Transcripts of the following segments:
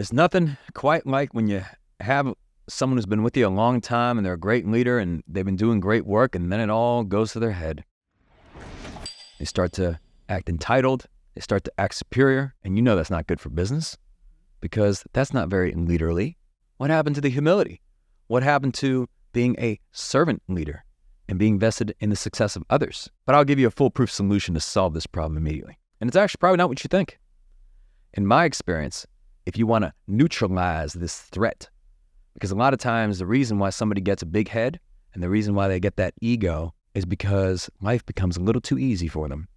There's nothing quite like when you have someone who's been with you a long time and they're a great leader and they've been doing great work, and then it all goes to their head. They start to act entitled, they start to act superior, and you know that's not good for business because that's not very leaderly. What happened to the humility? What happened to being a servant leader and being vested in the success of others? But I'll give you a foolproof solution to solve this problem immediately. And it's actually probably not what you think. In my experience, if you want to neutralize this threat, because a lot of times the reason why somebody gets a big head and the reason why they get that ego is because life becomes a little too easy for them.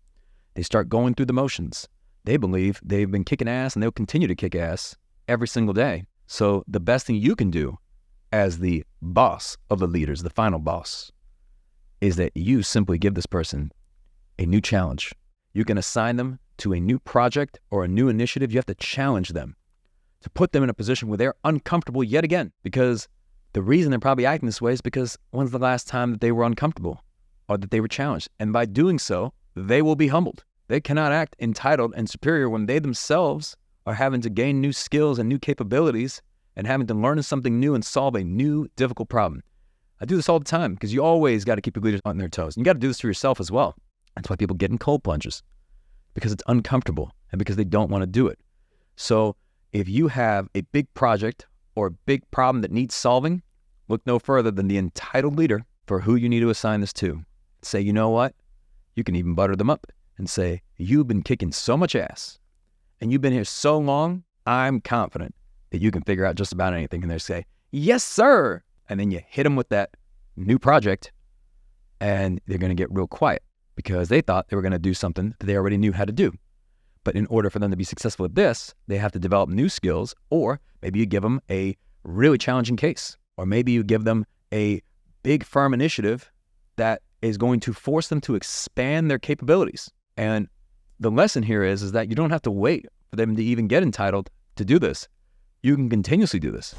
They start going through the motions. They believe they've been kicking ass and they'll continue to kick ass every single day. So the best thing you can do as the boss of the leaders, the final boss, is that you simply give this person a new challenge. You can assign them to a new project or a new initiative. You have to challenge them to put them in a position where they're uncomfortable yet again, because the reason they're probably acting this way is because when's the last time that they were uncomfortable or that they were challenged? And by doing so, they will be humbled. They cannot act entitled and superior when they themselves are having to gain new skills and new capabilities and having to learn something new and solve a new difficult problem. I do this all the time because you always got to keep your leaders on their toes. And you got to do this for yourself as well. That's why people get in cold plunges, because it's uncomfortable and because they don't want to do it. So if you have a big project or a big problem that needs solving, look no further than the entitled leader for who you need to assign this to. Say, you know what? You can even butter them up and say, you've been kicking so much ass and you've been here so long, I'm confident that you can figure out just about anything. And they say, yes, sir. And then you hit them with that new project and they're going to get real quiet because they thought they were going to do something that they already knew how to do. But in order for them to be successful at this, they have to develop new skills, or maybe you give them a really challenging case, or maybe you give them a big firm initiative that is going to force them to expand their capabilities. And the lesson here is that you don't have to wait for them to even get entitled to do this. You can continuously do this.